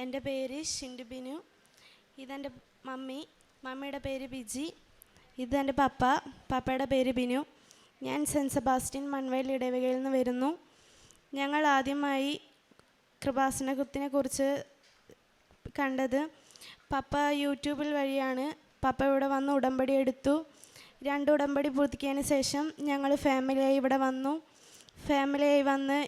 എൻ്റെ പേര് ഷിൻഡു ബിനു. ഇതെൻ്റെ മമ്മി. മമ്മിയുടെ പേര് ബിജി. ഇതെൻ്റെ പപ്പയുടെ പേര് ബിനു. ഞാൻ സെൻറ്റ് സെബാസ്റ്റ്യൻ മൺവേൽ ഇടവകയിൽ നിന്ന് വരുന്നു. ഞങ്ങൾ ആദ്യമായി കൃപാസനത്തിനെ കുറിച്ച് കണ്ടത് പപ്പ യൂട്യൂബിൽ വഴിയാണ്. പപ്പ ഇവിടെ വന്ന് ഉടമ്പടി എടുത്തു. 2 ഉടമ്പടി പൂർത്തിയായതിനു ശേഷം ഞങ്ങൾ ഫാമിലിയായി ഇവിടെ വന്നു. ഫാമിലിയായി വന്ന്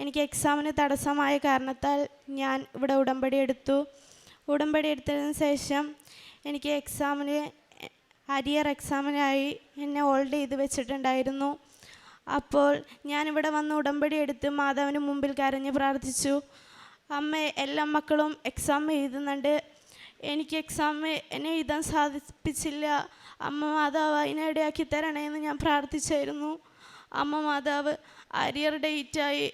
എനിക്ക് എക്സാമിന് തടസ്സമായ കാരണത്താൽ ഞാൻ ഇവിടെ ഉടമ്പടി എടുത്തു. ഉടമ്പടി എടുത്തതിന് ശേഷം എനിക്ക് അരിയർ എക്സാമിനായി എന്നെ ഹോൾഡ് ചെയ്ത് വെച്ചിട്ടുണ്ടായിരുന്നു. അപ്പോൾ ഞാനിവിടെ വന്ന് ഉടമ്പടി എടുത്ത് മാതാവിന് മുമ്പിൽ കരഞ്ഞ് പ്രാർത്ഥിച്ചു. അമ്മ, എല്ലാ മക്കളും എക്സാം എഴുതുന്നുണ്ട്, എനിക്ക് എന്നെ എഴുതാൻ സാധിപ്പിച്ചില്ല. അമ്മ മാതാവ് അതിനെ ഇടയാക്കി തരണേന്ന് ഞാൻ പ്രാർത്ഥിച്ചായിരുന്നു. അമ്മ മാതാവ് അരിയർ ഡേറ്റായി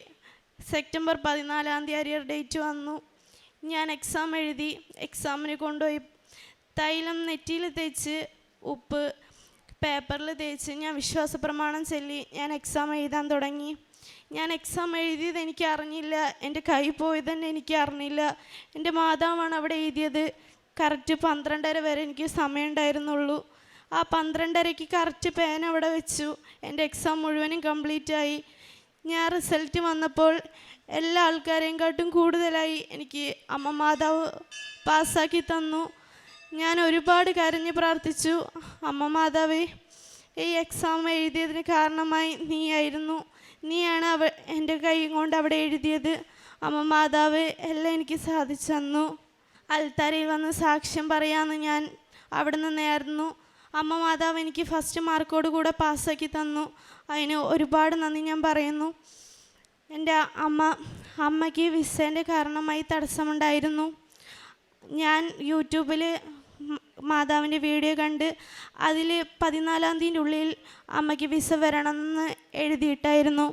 സെപ്റ്റംബർ 14 അരിയർ ഡേറ്റ് വന്നു. ഞാൻ എക്സാം എഴുതി. എക്സാമിന് കൊണ്ടുപോയി തൈലം നെറ്റിയിൽ തേച്ച് ഉപ്പ് പേപ്പറിൽ തേച്ച് ഞാൻ വിശ്വാസ പ്രമാണം ചൊല്ലി ഞാൻ എക്സാം എഴുതാൻ തുടങ്ങി. ഞാൻ എക്സാം എഴുതിയത് എനിക്ക് അറിഞ്ഞില്ല. എൻ്റെ കൈ പോയതന്നെ എനിക്ക് അറിഞ്ഞില്ല. എൻ്റെ മാതാവാണ് അവിടെ എഴുതിയത്. കറക്റ്റ് 12:30 വരെ എനിക്ക് സമയം ഉണ്ടായിരുന്നുള്ളൂ. ആ 12:30 കറക്റ്റ് പേന അവിടെ വെച്ചു. എൻ്റെ എക്സാം മുഴുവനും കംപ്ലീറ്റായി. ഞാൻ റിസൾട്ട് വന്നപ്പോൾ എല്ലാ ആൾക്കാരെയും കാട്ടും കൂടുതലായി എനിക്ക് അമ്മ മാതാവ് പാസ്സാക്കി തന്നു. ഞാൻ ഒരുപാട് കരഞ്ഞ് പ്രാർത്ഥിച്ചു. അമ്മ മാതാവേ, ഈ എക്സാം എഴുതിയതിന് കാരണമായി നീയാണ് എൻ്റെ കൈ കൊണ്ട് അവിടെ എഴുതിയത്. അമ്മ മാതാവ് എല്ലാം എനിക്ക് സാധിച്ചു തന്നു. അൽത്താരയിൽ വന്ന് സാക്ഷ്യം പറയാമെന്ന് ഞാൻ അവിടെ നിന്നായിരുന്നു. അമ്മ മാതാവ് എനിക്ക് ഫസ്റ്റ് മാർക്കോട് കൂടെ പാസ്സാക്കി തന്നു. അതിന് ഒരുപാട് നന്ദി ഞാൻ പറയുന്നു. എൻ്റെ അമ്മയ്ക്ക് വിസേൻ്റെ കാരണമായി തടസ്സമുണ്ടായിരുന്നു. ഞാൻ യൂട്യൂബിൽ മാതാവിൻ്റെ വീഡിയോ കണ്ട് അതിൽ 14-ാം തീയതിൻ്റെ അമ്മയ്ക്ക് വിസ വരണമെന്ന് എഴുതിയിട്ടായിരുന്നു.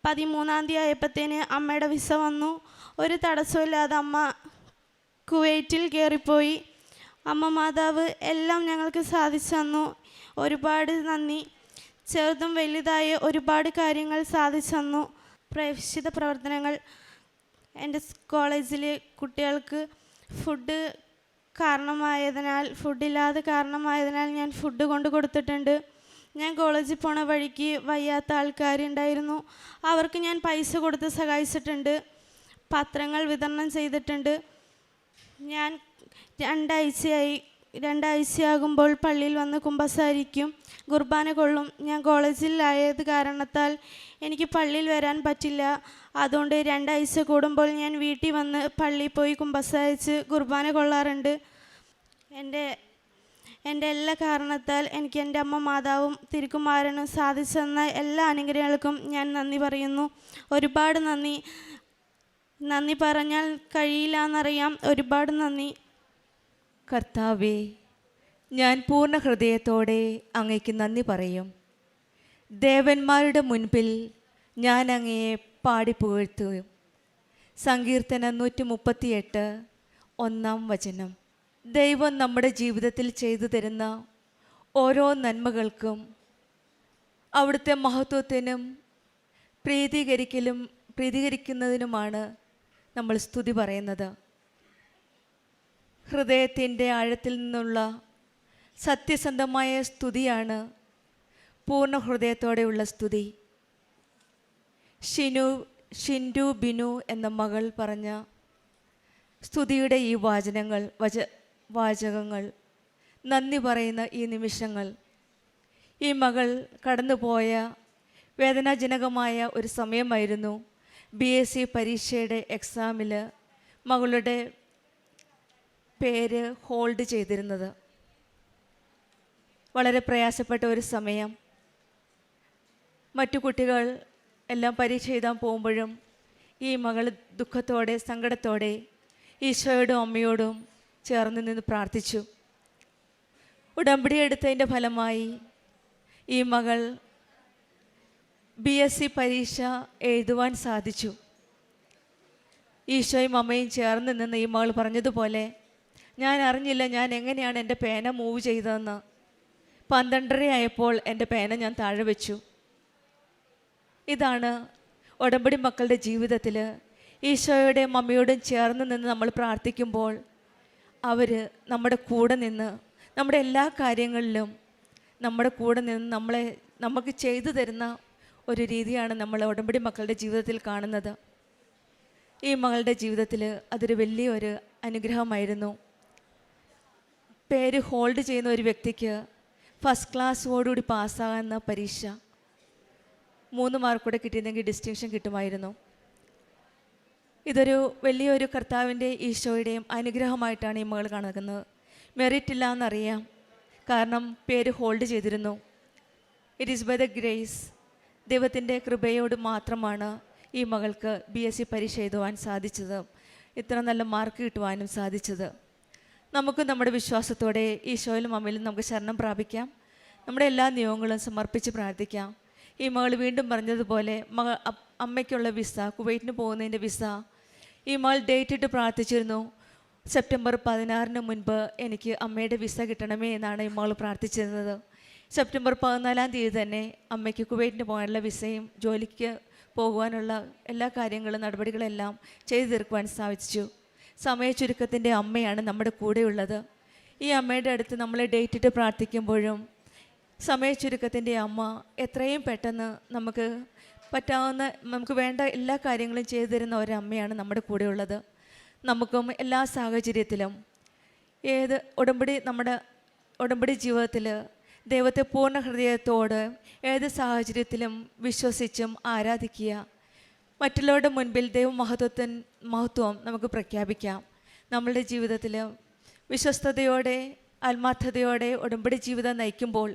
13-ാം തീയതി ആയപ്പോഴത്തേന് അമ്മയുടെ വിസ വന്നു. ഒരു തടസ്സമില്ലാതെ അമ്മ കുവൈറ്റിൽ കയറിപ്പോയി. അമ്മ മാതാവ് എല്ലാം ഞങ്ങൾക്ക് സാധിച്ചു തന്നു. ഒരുപാട് നന്ദി. ചെറുതും വലുതായ ഒരുപാട് കാര്യങ്ങൾ സാധിച്ചു തന്നു. പ്രേക്ഷിത പ്രവർത്തനങ്ങൾ എൻ്റെ കോളേജിൽ കുട്ടികൾക്ക് ഫുഡില്ലാതെ കാരണമായതിനാൽ ഞാൻ ഫുഡ് കൊണ്ട് കൊടുത്തിട്ടുണ്ട്. ഞാൻ കോളേജിൽ പോണ വഴിക്ക് വയ്യാത്ത ആൾക്കാരുണ്ടായിരുന്നു. അവർക്ക് ഞാൻ പൈസ കൊടുത്ത് സഹായിച്ചിട്ടുണ്ട്. പത്രങ്ങൾ വിതരണം ചെയ്തിട്ടുണ്ട്. ഞാൻ രണ്ടാഴ്ചയാകുമ്പോൾ പള്ളിയിൽ വന്ന് കുമ്പസാരിക്കും, കുർബാന കൊള്ളും. ഞാൻ കോളേജിലായത് കാരണത്താൽ എനിക്ക് പള്ളിയിൽ വരാൻ പറ്റില്ല. അതുകൊണ്ട് 2 ആഴ്ച കൂടുമ്പോൾ ഞാൻ വീട്ടിൽ വന്ന് പള്ളിയിൽ പോയി കുമ്പസാരിച്ച് കുർബാന കൊള്ളാറുണ്ട്. എൻ്റെ എല്ലാ കാരണത്താൽ എനിക്ക് എൻ്റെ അമ്മ മാതാവും തിരുക്കുമാരനും സാധിച്ചു തന്ന എല്ലാ അനുഗ്രഹങ്ങൾക്കും ഞാൻ നന്ദി പറയുന്നു. ഒരുപാട് നന്ദി പറഞ്ഞാൽ കഴിയില്ല എന്നറിയാം. ഒരുപാട് നന്ദി. കർത്താവേ, ഞാൻ പൂർണ്ണ ഹൃദയത്തോടെ അങ്ങയ്ക്ക് നന്ദി പറയും. ദേവന്മാരുടെ മുൻപിൽ ഞാൻ അങ്ങയെ പാടി പുകഴ്ത്തും. സങ്കീർത്തനം 138 1-ാം വചനം. ദൈവം നമ്മുടെ ജീവിതത്തിൽ ചെയ്തു തരുന്ന ഓരോ നന്മകൾക്കും അവിടുത്തെ മഹത്വത്തിനും പ്രീതികരിക്കുന്നതിനുമാണ് നമ്മൾ സ്തുതി പറയുന്നത്. ഹൃദയത്തിൻ്റെ ആഴത്തിൽ നിന്നുള്ള സത്യസന്ധമായ സ്തുതിയാണ് പൂർണ്ണ ഹൃദയത്തോടെയുള്ള സ്തുതി. ഷിൻഡു ബിനു എന്ന മകൾ പറഞ്ഞ സ്തുതിയുടെ ഈ വാചകങ്ങൾ നന്ദി പറയുന്ന ഈ നിമിഷങ്ങൾ, ഈ മകൾ കടന്നുപോയ വേദനാജനകമായ ഒരു സമയമായിരുന്നു. BSc പരീക്ഷയുടെ എക്സാമിൽ മകളുടെ പേര് ഹോൾഡ് ചെയ്തിരുന്നത്. വളരെ പ്രയാസപ്പെട്ട ഒരു സമയം. മറ്റു കുട്ടികൾ എല്ലാം പരീക്ഷ എഴുതാൻ പോകുമ്പോഴും ഈ മകൾ ദുഃഖത്തോടെ സങ്കടത്തോടെ ഈശോയോടും അമ്മയോടും ചേർന്ന് നിന്ന് പ്രാർത്ഥിച്ചു. ഉടമ്പടി എടുത്തതിൻ്റെ ഫലമായി ഈ മകൾ BSc പരീക്ഷ എഴുതുവാൻ സാധിച്ചു. ഈശോയും അമ്മയും ചേർന്ന് നിന്ന് ഈ മകൾ പറഞ്ഞതുപോലെ, ഞാൻ അറിഞ്ഞില്ല ഞാൻ എങ്ങനെയാണ് എൻ്റെ പേന മൂവ് ചെയ്തതെന്ന്. 12:30 ആയപ്പോൾ എൻ്റെ പേന ഞാൻ താഴെ വെച്ചു. ഇതാണ് ഉടമ്പടി മക്കളുടെ ജീവിതത്തിൽ ഈശോയോടെയും മമ്മിയോടും ചേർന്ന് നിന്ന് നമ്മൾ പ്രാർത്ഥിക്കുമ്പോൾ അവർ നമ്മുടെ കൂടെ നിന്ന് നമ്മുടെ എല്ലാ കാര്യങ്ങളിലും നമ്മുടെ കൂടെ നിന്ന് നമുക്ക് ചെയ്തു തരുന്ന ഒരു രീതിയാണ് നമ്മൾ ഉടമ്പടി മക്കളുടെ ജീവിതത്തിൽ കാണുന്നത്. ഈ മകളുടെ ജീവിതത്തിൽ അതൊരു വലിയൊരു അനുഗ്രഹമായിരുന്നു. പേര് ഹോൾഡ് ചെയ്യുന്ന ഒരു വ്യക്തിക്ക് ഫസ്റ്റ് ക്ലാസ്സോടുകൂടി പാസ്സാകുന്ന പരീക്ഷ 3 മാർക്ക് കൂടെ കിട്ടിയിരുന്നെങ്കിൽ ഡിസ്റ്റിങ്ഷൻ കിട്ടുമായിരുന്നു. ഇതൊരു വലിയൊരു കർത്താവിൻ്റെ ഈശോയുടെയും അനുഗ്രഹമായിട്ടാണ് ഈ മകൾ കാണുന്നത്. മെറിറ്റ് ഇല്ല എന്നറിയാം, കാരണം പേര് ഹോൾഡ് ചെയ്തിരുന്നു. It is by the grace, ദൈവത്തിൻ്റെ കൃപയോട് മാത്രമാണ് ഈ മകൾക്ക് BSc പരീക്ഷ എഴുതുവാൻ സാധിച്ചത്, ഇത്ര നല്ല മാർക്ക് കിട്ടുവാനും സാധിച്ചത്. നമുക്ക് നമ്മുടെ വിശ്വാസത്തോടെ ഈശോയിലും അമ്മയിലും നമുക്ക് ശരണം പ്രാപിക്കാം. നമ്മുടെ എല്ലാ നിയോഗങ്ങളും സമർപ്പിച്ച് പ്രാർത്ഥിക്കാം. ഈ മകൾ വീണ്ടും പറഞ്ഞതുപോലെ അമ്മയ്ക്കുള്ള വിസ, കുവൈറ്റിന് പോകുന്നതിൻ്റെ വിസ, ഈ മകൾ ഡേറ്റ് ഇട്ട് പ്രാർത്ഥിച്ചിരുന്നു. സെപ്റ്റംബർ 16 മുൻപ് എനിക്ക് അമ്മയുടെ വിസ കിട്ടണമേ എന്നാണ് ഈ മകൾ പ്രാർത്ഥിച്ചിരുന്നത്. സെപ്റ്റംബർ 14 തീയതി തന്നെ അമ്മയ്ക്ക് കുവൈറ്റിന് പോകാനുള്ള വിസയും ജോലിക്ക് പോകുവാനുള്ള എല്ലാ കാര്യങ്ങളും നടപടികളെല്ലാം ചെയ്തു തീർക്കുവാൻ സാധിച്ചു. സമയ ചുരുക്കത്തിൻ്റെ അമ്മയാണ് നമ്മുടെ കൂടെയുള്ളത്. ഈ അമ്മയുടെ അടുത്ത് നമ്മൾ ഡേറ്റ് ഇട്ട് പ്രാർത്ഥിക്കുമ്പോഴും സമയ ചുരുക്കത്തിൻ്റെ അമ്മ എത്രയും പെട്ടെന്ന് നമുക്ക് വേണ്ട എല്ലാ കാര്യങ്ങളും ചെയ്തു തരുന്ന ഒരമ്മയാണ് നമ്മുടെ കൂടെയുള്ളത്. നമുക്കും എല്ലാ സാഹചര്യത്തിലും നമ്മുടെ ഉടമ്പടി ജീവിതത്തിൽ ദൈവത്തെ പൂർണ്ണ ഹൃദയത്തോട് ഏത് സാഹചര്യത്തിലും വിശ്വസിച്ചും ആരാധിക്കുക. മറ്റുള്ളവരുടെ മുൻപിൽ മഹത്വം നമുക്ക് പ്രഖ്യാപിക്കാം. നമ്മളുടെ ജീവിതത്തിൽ വിശ്വസ്തയോടെ ആത്മാർത്ഥതയോടെ ഉടമ്പടി ജീവിതം നയിക്കുമ്പോൾ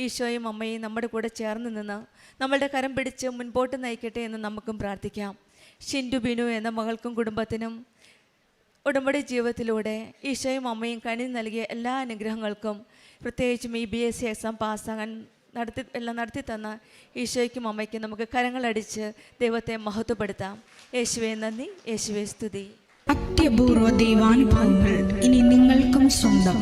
ഈശോയും അമ്മയും നമ്മുടെ കൂടെ ചേർന്ന് നിന്ന് നമ്മളുടെ കരം പിടിച്ച് മുൻപോട്ട് നയിക്കട്ടെ എന്ന് നമുക്കും പ്രാർത്ഥിക്കാം. ഷിൻഡു ബിനു എന്ന മകൾക്കും കുടുംബത്തിനും ഉടമ്പടി ജീവിതത്തിലൂടെ ഈശോയും അമ്മയും കനി നൽകിയ എല്ലാ അനുഗ്രഹങ്ങൾക്കും, പ്രത്യേകിച്ചും ഈ BSc എക്സാം പാസ്സാകാൻ നടത്തി തന്ന ഈശോയ്ക്കും അമ്മയ്ക്കും നമുക്ക് കരങ്ങളടിച്ച് ദൈവത്തെ മഹത്വപ്പെടുത്താം. യേശുവേ നന്ദി, യേശുവേ സ്തുതി. അത്യപൂർവ ദൈവാനുഭവങ്ങൾ ഇനി നിങ്ങൾക്കും സ്വന്തം.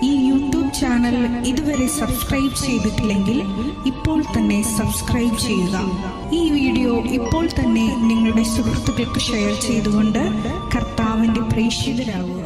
ഈ യൂട്യൂബ് ചാനൽ ഇതുവരെ സബ്സ്ക്രൈബ് ചെയ്തിട്ടില്ലെങ്കിൽ ഇപ്പോൾ തന്നെ സബ്സ്ക്രൈബ് ചെയ്യുക. ഈ വീഡിയോ ഇപ്പോൾ തന്നെ നിങ്ങളുടെ സുഹൃത്തുക്കൾക്ക് ഷെയർ ചെയ്തുകൊണ്ട് കർത്താവിൻ്റെ പ്രേക്ഷിതരാകുക.